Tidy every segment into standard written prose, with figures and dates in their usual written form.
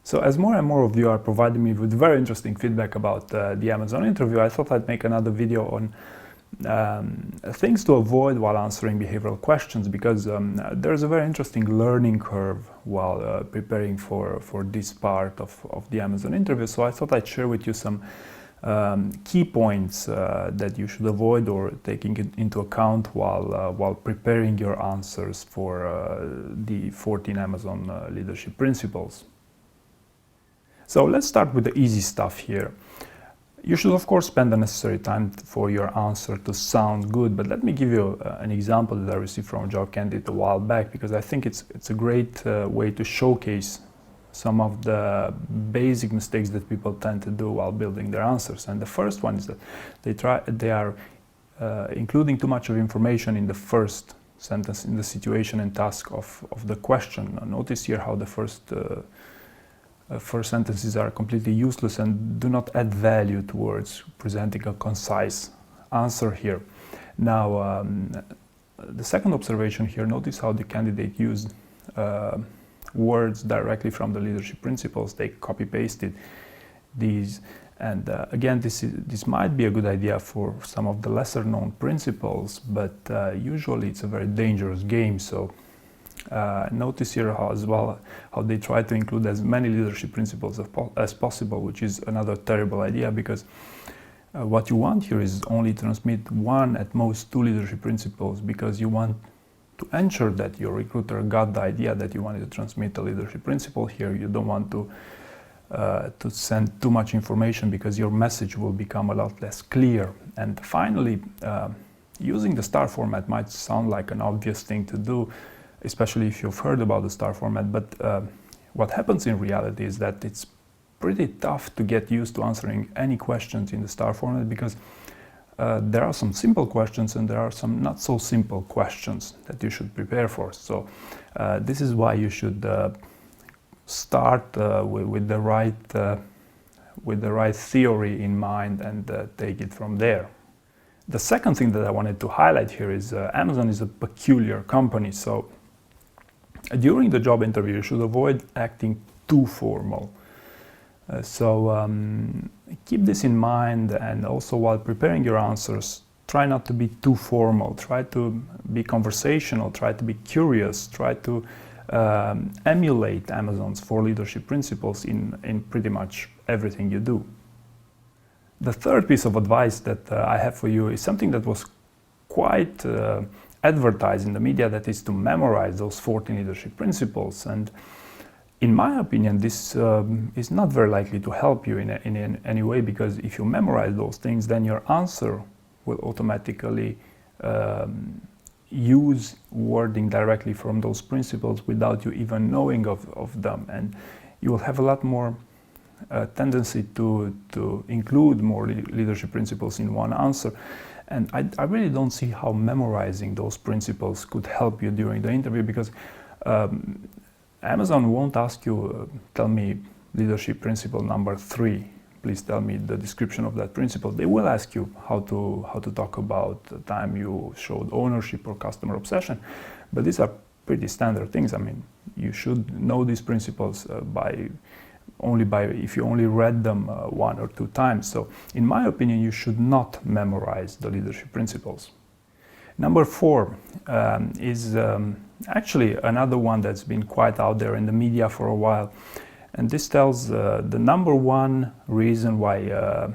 So as more and more of you are providing me with very interesting feedback about the Amazon interview, I thought I'd make another video on things to avoid while answering behavioral questions, because there's a very interesting learning curve while preparing for this part of the Amazon interview. So I thought I'd share with you some key points that you should avoid or taking it into account while preparing your answers for the 14 Amazon leadership principles. So let's start with the easy stuff here. You should of course spend the necessary time for your answer to sound good, but let me give you an example that I received from a job candidate a while back, because I think it's a great way to showcase some of the basic mistakes that people tend to do while building their answers. And the first one is that they are including too much of information in the first sentence, in the situation and task of the question. Notice here how the first sentences are completely useless and do not add value towards presenting a concise answer here. Now, the second observation here, notice how the candidate used words directly from the leadership principles. They copy-pasted these, and again, this might be a good idea for some of the lesser known principles, but usually it's a very dangerous game. So notice here as well how they try to include as many leadership principles as possible, which is another terrible idea, because what you want here is only transmit one, at most two leadership principles, because you want to ensure that your recruiter got the idea that you wanted to transmit a leadership principle here. You don't want to send too much information, because your message will become a lot less clear. And finally, using the STAR format might sound like an obvious thing to do, especially if you've heard about the STAR format, but what happens in reality is that it's pretty tough to get used to answering any questions in the STAR format, because there are some simple questions and there are some not so simple questions that you should prepare for. So this is why you should start with the right theory in mind and take it from there. The second thing that I wanted to highlight here is Amazon is a peculiar company. So during the job interview, you should avoid acting too formal. Keep this in mind, and also while preparing your answers, try not to be too formal. Try to be conversational, try to be curious, try to emulate Amazon's 4 leadership principles in pretty much everything you do. The third piece of advice that I have for you is something that was quite advertised in the media, that is to memorize those 14 leadership principles. And in my opinion, this is not very likely to help you in any way, because if you memorize those things, then your answer will automatically use wording directly from those principles without you even knowing of them. And you will have a lot more tendency to include more leadership principles in one answer. And I really don't see how memorizing those principles could help you during the interview, because Amazon won't ask you, tell me leadership principle number 3, please tell me the description of that principle. They will ask you how to talk about the time you showed ownership or customer obsession, but these are pretty standard things. I mean, you should know these principles if you only read them 1 or 2 times. So in my opinion, you should not memorize the leadership principles. Number 4 is actually another one that's been quite out there in the media for a while, and this tells the number 1 reason why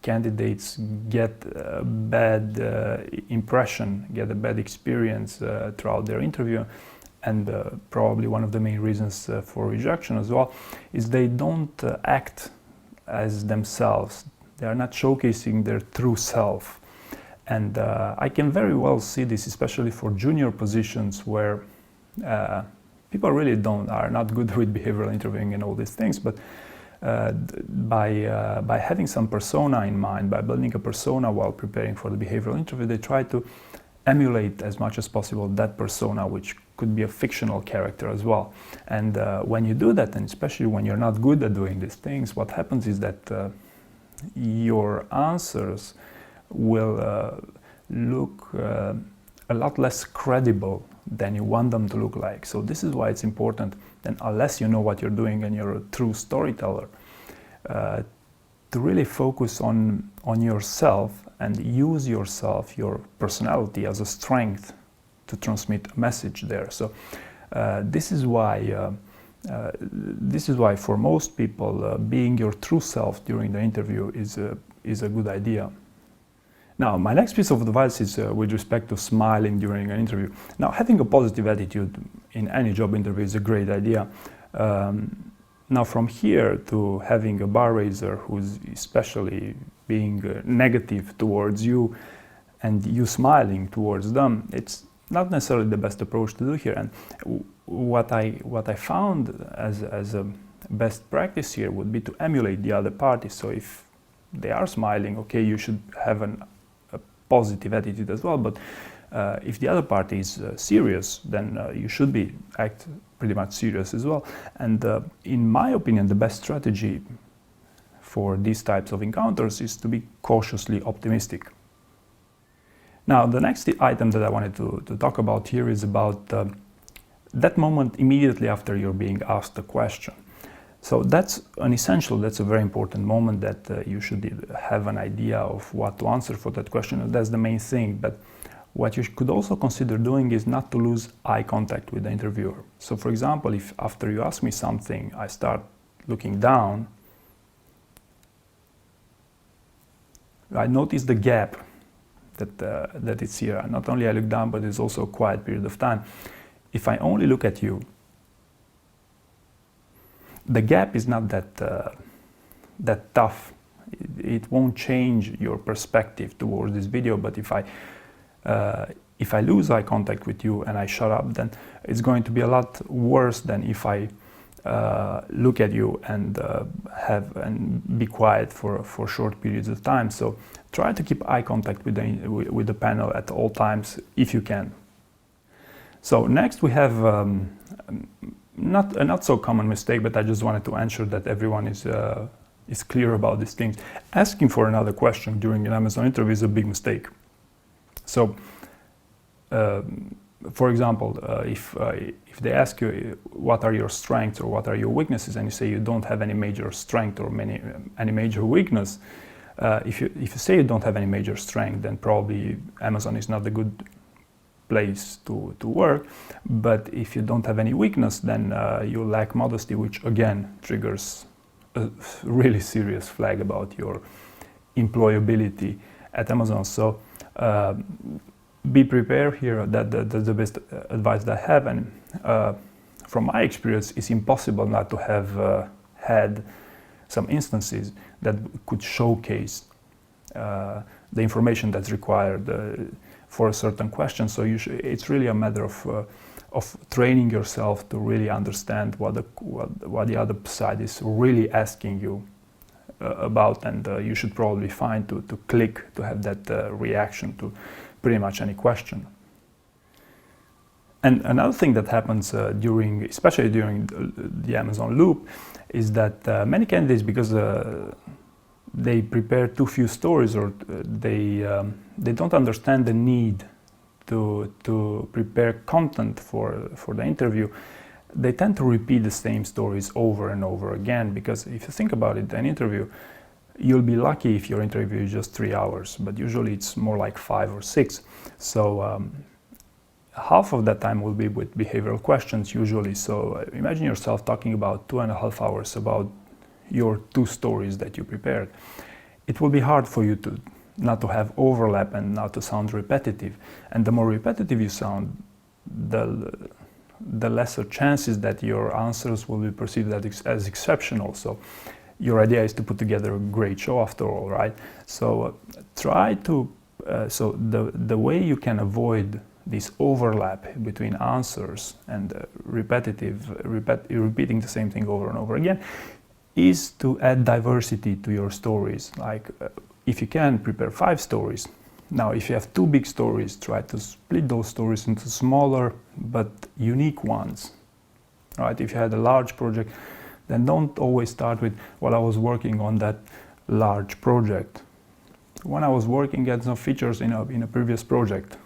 candidates get a bad impression, get a bad experience throughout their interview, and probably one of the main reasons for rejection as well, is they don't act as themselves. They are not showcasing their true self. And I can very well see this, especially for junior positions where people really are not good with behavioral interviewing and all these things, but by having some persona in mind, by building a persona while preparing for the behavioral interview, they try to emulate as much as possible that persona, which could be a fictional character as well. And when you do that, and especially when you're not good at doing these things, what happens is that your answers will look a lot less credible than you want them to look like. So this is why it's important, and unless you know what you're doing and you're a true storyteller, to really focus on yourself and use yourself, your personality as a strength to transmit a message there. So this is why for most people being your true self during the interview is a good idea. Now, my next piece of advice is with respect to smiling during an interview. Now, having a positive attitude in any job interview is a great idea. Now, from here to having a bar raiser who's especially being negative towards you and you smiling towards them, it's not necessarily the best approach to do here. And what I found as a best practice here would be to emulate the other party. So if they are smiling, okay, you should have a positive attitude as well. But if the other party is serious, then you should act pretty much serious as well. And in my opinion, the best strategy for these types of encounters is to be cautiously optimistic. Now, the next item that I wanted to talk about here is about that moment immediately after you're being asked a question. So that's a very important moment that you should have an idea of what to answer for that question. And that's the main thing. But what you could also consider doing is not to lose eye contact with the interviewer. So for example, if after you ask me something, I start looking down, I notice the gap that it's here. Not only I look down, but it's also a quiet period of time. If I only look at you, the gap is not that tough. It won't change your perspective towards this video. But if I lose eye contact with you and I shut up, then it's going to be a lot worse than if I look at you and be quiet for short periods of time. So try to keep eye contact with the panel at all times if you can. So next we have not so common mistake, but I just wanted to ensure that everyone is clear about these things. Asking for another question during an Amazon interview is a big mistake. So, for example, if they ask you what are your strengths or what are your weaknesses, and you say you don't have any major strength or any major weakness, if you say you don't have any major strength, then probably Amazon is not a good place to work. But if you don't have any weakness, then you lack modesty, which again triggers a really serious flag about your employability at Amazon. So be prepared here. That's the best advice that I have. And from my experience, it's impossible not to have had some instances that could showcase the information that's required for a certain question. So it's really a matter of training yourself to really understand what the other side is really asking you about, and you should probably find to click to have that reaction to pretty much any question. And another thing that happens especially during the Amazon loop, is that many candidates, because they prepare too few stories, or they don't understand the need to prepare content for the interview, they tend to repeat the same stories over and over again. Because if you think about it, an interview, you'll be lucky if your interview is just 3 hours, but usually it's more like 5 or 6. So half of that time will be with behavioral questions usually. So imagine yourself talking about 2.5 hours about your 2 stories that you prepared. It will be hard for you not to have overlap and not to sound repetitive. And the more repetitive you sound, the lesser chances that your answers will be perceived as exceptional. So your idea is to put together a great show after all, right? So try to, so the way you can avoid this overlap between answers and repeating the same thing over and over again is to add diversity to your stories. Like if you can, prepare 5 stories. Now, if you have 2 big stories, try to split those stories into smaller but unique ones. Right? If you had a large project, then don't always start with, well, I was working on that large project. When I was working at some features in a previous project,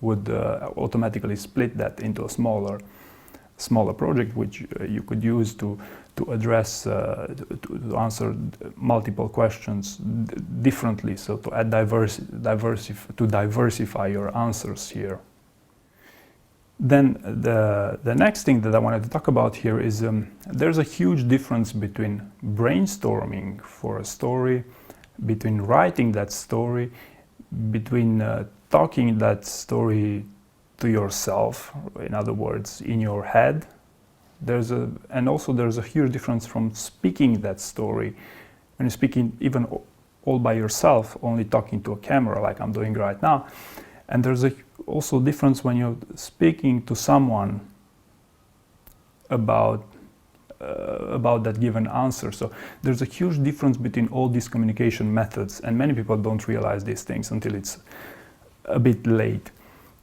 would automatically split that into a smaller project, which you could use to address to answer multiple questions differently. So to add diversify your answers here. Then the next thing that I wanted to talk about here is there's a huge difference between brainstorming for a story, between writing that story, between talking that story to yourself, in other words, in your head. And also there's a huge difference from speaking that story, when you're speaking even all by yourself, only talking to a camera like I'm doing right now. And there's also difference when you're speaking to someone about that given answer. So there's a huge difference between all these communication methods, and many people don't realize these things until it's a bit late.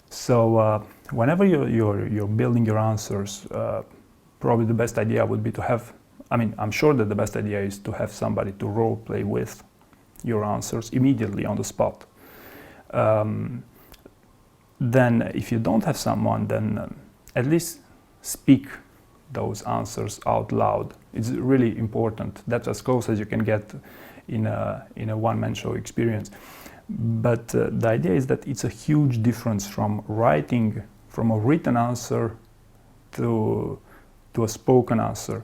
So whenever you're building your answers, probably the best idea would be to have, I'm sure that the best idea is to have somebody to role play with your answers immediately on the spot. Then if you don't have someone, then at least speak those answers out loud. It's really important. That's as close as you can get in a one-man show experience. But the idea is that it's a huge difference from writing from a written answer to a spoken answer.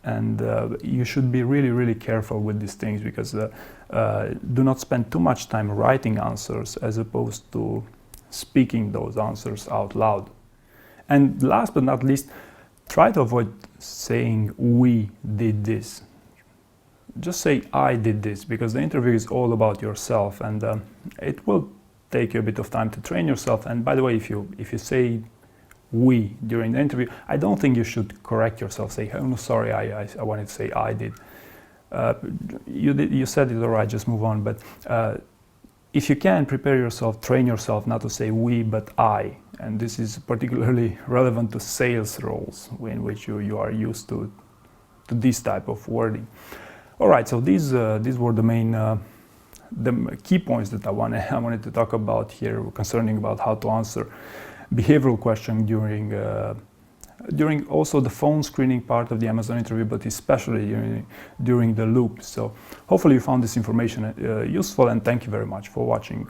And you should be really, really careful with these things, because do not spend too much time writing answers as opposed to speaking those answers out loud. And last but not least, try to avoid saying "we did this." Just say "I did this," because the interview is all about yourself, and it will take you a bit of time to train yourself. And by the way, if you say "we" during the interview, I don't think you should correct yourself, say, "Oh no, sorry, I wanted to say I did." You said it, all right, just move on. But if you can, prepare yourself, train yourself not to say "we" but "I." And this is particularly relevant to sales roles in which you are used to this type of wording. All right, so these were the main the key points that I wanted to talk about here concerning about how to answer behavioral question during also the phone screening part of the Amazon interview, but especially during the loop. So hopefully you found this information useful, and thank you very much for watching.